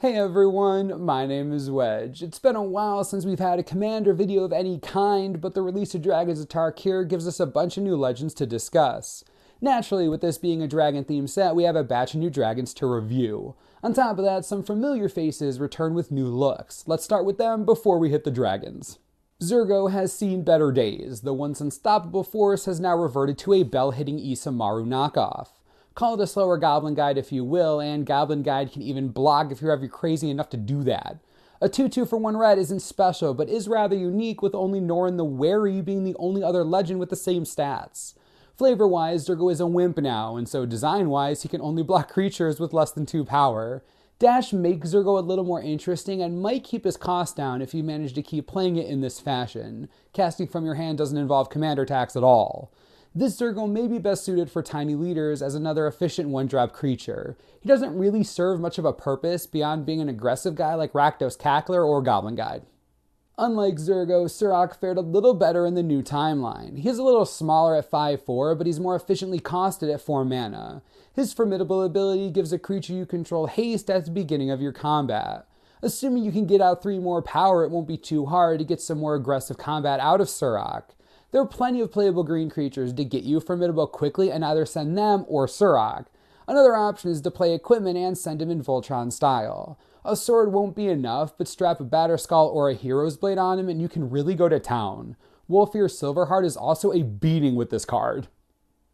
Hey everyone, my name is Wedge. It's been a while since we've had a Commander video of any kind, but the release of Dragons of Tarkir gives us a bunch of new legends to discuss. Naturally, with this being a dragon-themed set, we have a batch of new dragons to review. On top of that, some familiar faces return with new looks. Let's start with them before we hit the dragons. Zurgo has seen better days. The once unstoppable force has now reverted to a bell-hitting Isamaru knockoff. Call it a slower Goblin Guide if you will, and Goblin Guide can even block if you're ever crazy enough to do that. A 2-2 for 1 red isn't special, but is rather unique, with only Norin the Wary being the only other legend with the same stats. Flavor-wise, Zurgo is a wimp now, and so design-wise, he can only block creatures with less than 2 power. Dash makes Zurgo a little more interesting and might keep his cost down if you manage to keep playing it in this fashion. Casting from your hand doesn't involve commander attacks at all. This Zurgo may be best suited for tiny leaders as another efficient 1-drop creature. He doesn't really serve much of a purpose beyond being an aggressive guy like Rakdos Cackler or Goblin Guide. Unlike Zurgo, Surrak fared a little better in the new timeline. He is a little smaller at 5-4, but he's more efficiently costed at 4 mana. His formidable ability gives a creature you control haste at the beginning of your combat. Assuming you can get out 3 more power, it won't be too hard to get some more aggressive combat out of Surrak. There are plenty of playable green creatures to get you formidable quickly and either send them or Surrak. Another option is to play equipment and send him in Voltron style. A sword won't be enough, but strap a Batterskull or a Hero's Blade on him and you can really go to town. Wolfir Silverheart is also a beating with this card.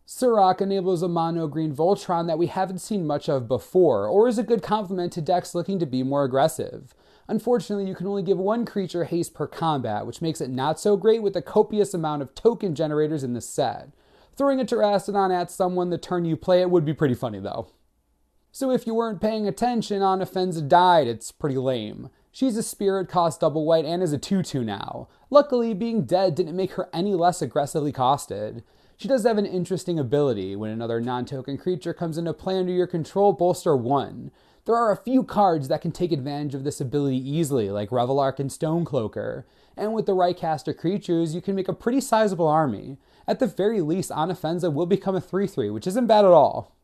Surrak enables a mono green Voltron that we haven't seen much of before, or is a good complement to decks looking to be more aggressive. Unfortunately, you can only give 1 creature haste per combat, which makes it not so great with the copious amount of token generators in this set. Throwing a Terastodon at someone the turn you play it would be pretty funny though. So if you weren't paying attention, Anafenza died. It's pretty lame. She's a spirit, costs double white, and is a 2-2 now. Luckily, being dead didn't make her any less aggressively costed. She does have an interesting ability. When another non-token creature comes into play under your control, bolster 1. There are a few cards that can take advantage of this ability easily, like Revelark and Stonecloaker. And with the right cast of creatures, you can make a pretty sizable army. At the very least, Anafenza will become a 3-3, which isn't bad at all.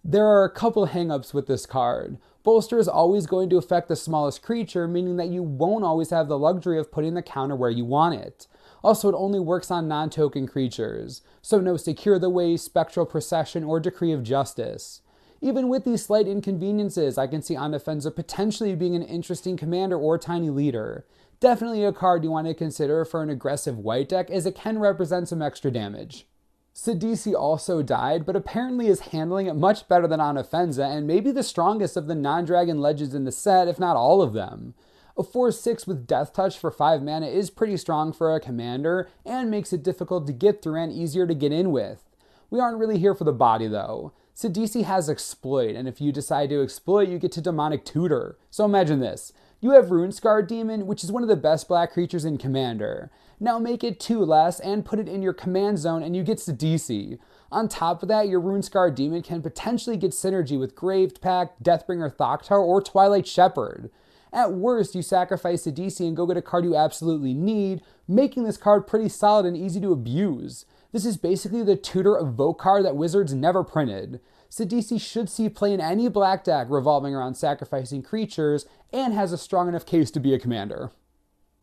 There are a couple hangups with this card. Bolster is always going to affect the smallest creature, meaning that you won't always have the luxury of putting the counter where you want it. Also, it only works on non-token creatures, so no Secure the Waste, Spectral Procession, or Decree of Justice. Even with these slight inconveniences, I can see Anafenza potentially being an interesting commander or tiny leader. Definitely a card you want to consider for an aggressive white deck, as it can represent some extra damage. Sidisi also died, but apparently is handling it much better than Anafenza, and maybe the strongest of the non-dragon legends in the set, if not all of them. A 4-6 with Death Touch for 5 mana is pretty strong for a commander, and makes it difficult to get through and easier to get in with. We aren't really here for the body though. Sidisi has Exploit, and if you decide to exploit, you get to Demonic Tutor. So imagine this. You have Runescarred Demon, which is one of the best black creatures in Commander. Now make it 2 less and put it in your command zone and you get Sidisi. On top of that, your Runescarred Demon can potentially get synergy with Graved Pact, Deathbringer Thoktar, or Twilight Shepherd. At worst, you sacrifice Sidisi and go get a card you absolutely need, making this card pretty solid and easy to abuse. This is basically the Tutor Evoke card that Wizards never printed. Sidisi should see play in any black deck revolving around sacrificing creatures, and has a strong enough case to be a commander.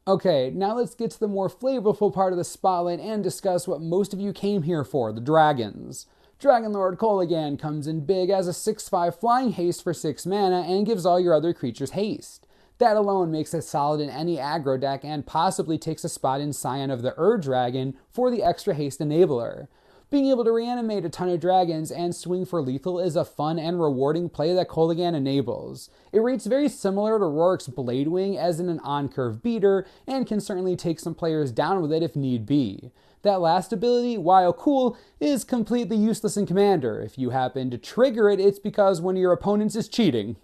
Okay, now let's get to the more flavorful part of the spotlight and discuss what most of you came here for, the dragons. Dragonlord Kolaghan comes in big as a 6-5 flying haste for 6 mana and gives all your other creatures haste. That alone makes it solid in any aggro deck and possibly takes a spot in Scion of the Dragon for the extra haste enabler. Being able to reanimate a ton of dragons and swing for lethal is a fun and rewarding play that Kolaghan enables. It rates very similar to Rorik's Bladewing as in an on-curve beater, and can certainly take some players down with it if need be. That last ability, while cool, is completely useless in Commander. If you happen to trigger it, it's because one of your opponents is cheating.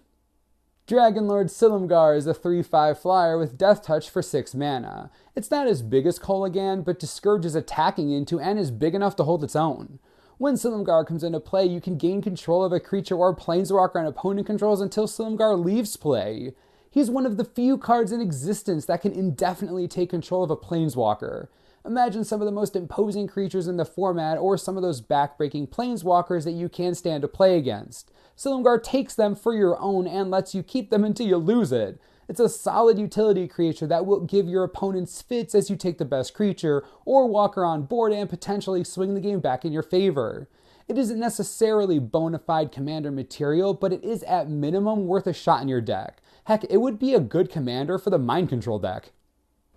Dragonlord Silumgar is a 3-5 flyer with Death Touch for 6 mana. It's not as big as Kolaghan, but discourages attacking into and is big enough to hold its own. When Silumgar comes into play, you can gain control of a creature or planeswalker an opponent controls until Silumgar leaves play. He's one of the few cards in existence that can indefinitely take control of a planeswalker. Imagine some of the most imposing creatures in the format, or some of those backbreaking planeswalkers that you can't stand to play against. Silumgar takes them for your own and lets you keep them until you lose it. It's a solid utility creature that will give your opponents fits as you take the best creature, or walker on board and potentially swing the game back in your favor. It isn't necessarily bona fide commander material, but it is at minimum worth a shot in your deck. Heck, it would be a good commander for the mind control deck.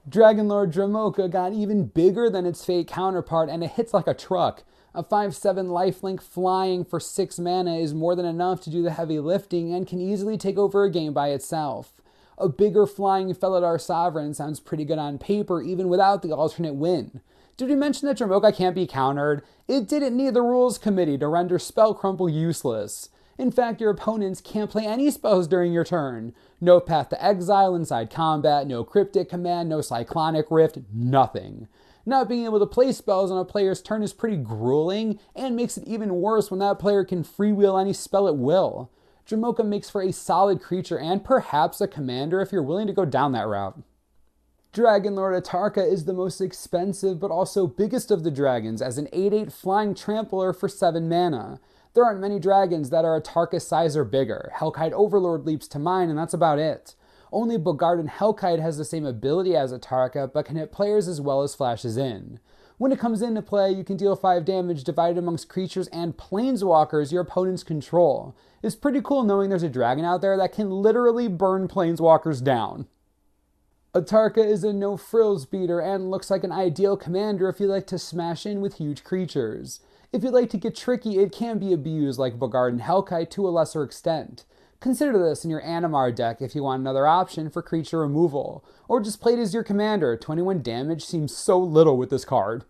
Dragonlord Dromoka got even bigger than its Fate counterpart, and it hits like a truck. A 5/7 lifelink flying for 6 mana is more than enough to do the heavy lifting and can easily take over a game by itself. A bigger flying Felidar Sovereign sounds pretty good on paper even without the alternate win. Did we mention that Dromoka can't be countered? It didn't need the rules committee to render Spell Crumble useless. In fact, your opponents can't play any spells during your turn. No Path to Exile inside combat, no Cryptic Command, no Cyclonic Rift, nothing. Not being able to play spells on a player's turn is pretty grueling, and makes it even worse when that player can freewheel any spell at will. Dromoka makes for a solid creature and perhaps a commander if you're willing to go down that route. Dragonlord Tarkir is the most expensive but also biggest of the dragons as an 8/8 flying trampler for 7 mana. There aren't many dragons that are a Tarkir size or bigger. Hellkite Overlord leaps to mind, and that's about it. Only Bogardan Hellkite has the same ability as a Tarkir, but can hit players as well as flashes in. When it comes into play, you can deal 5 damage divided amongst creatures and planeswalkers your opponents control. It's pretty cool knowing there's a dragon out there that can literally burn planeswalkers down. A Tarkir is a no-frills beater and looks like an ideal commander if you like to smash in with huge creatures. If you like to get tricky, it can be abused like Bogardan Hellkite to a lesser extent. Consider this in your Animar deck if you want another option for creature removal, or just play it as your commander. 21 damage seems so little with this card.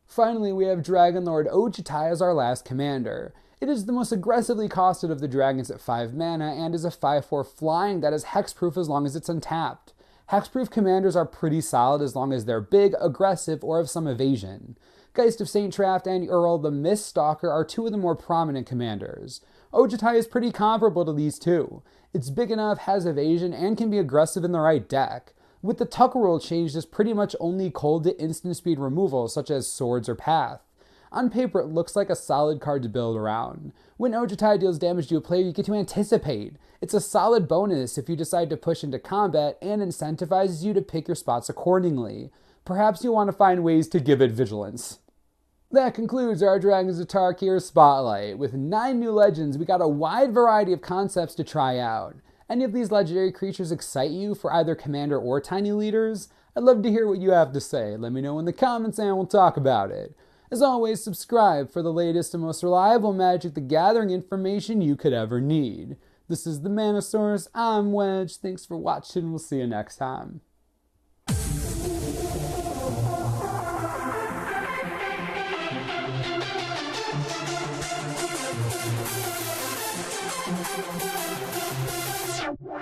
Finally, we have Dragonlord Ojutai as our last commander. It is the most aggressively costed of the dragons at 5 mana, and is a 5/4 flying that is hexproof as long as it's untapped. Hexproof commanders are pretty solid as long as they're big, aggressive, or have some evasion. Geist of Saint Traft and Earl the Miststalker are 2 of the more prominent commanders. Ojutai is pretty comparable to these 2. It's big enough, has evasion, and can be aggressive in the right deck. With the Tucker rule changed, it's pretty much only cold to instant speed removal, such as Swords or Path. On paper, it looks like a solid card to build around. When Ojutai deals damage to a player, you get to anticipate. It's a solid bonus if you decide to push into combat, and incentivizes you to pick your spots accordingly. Perhaps you'll want to find ways to give it vigilance. That concludes our Dragons of Tarkir Spotlight. With 9 new legends, we got a wide variety of concepts to try out. Any of these legendary creatures excite you for either commander or tiny leaders? I'd love to hear what you have to say. Let me know in the comments and we'll talk about it. As always, subscribe for the latest and most reliable Magic the Gathering information you could ever need. This is the Mana Source. I'm Wedge. Thanks for watching. We'll see you next time. Wow.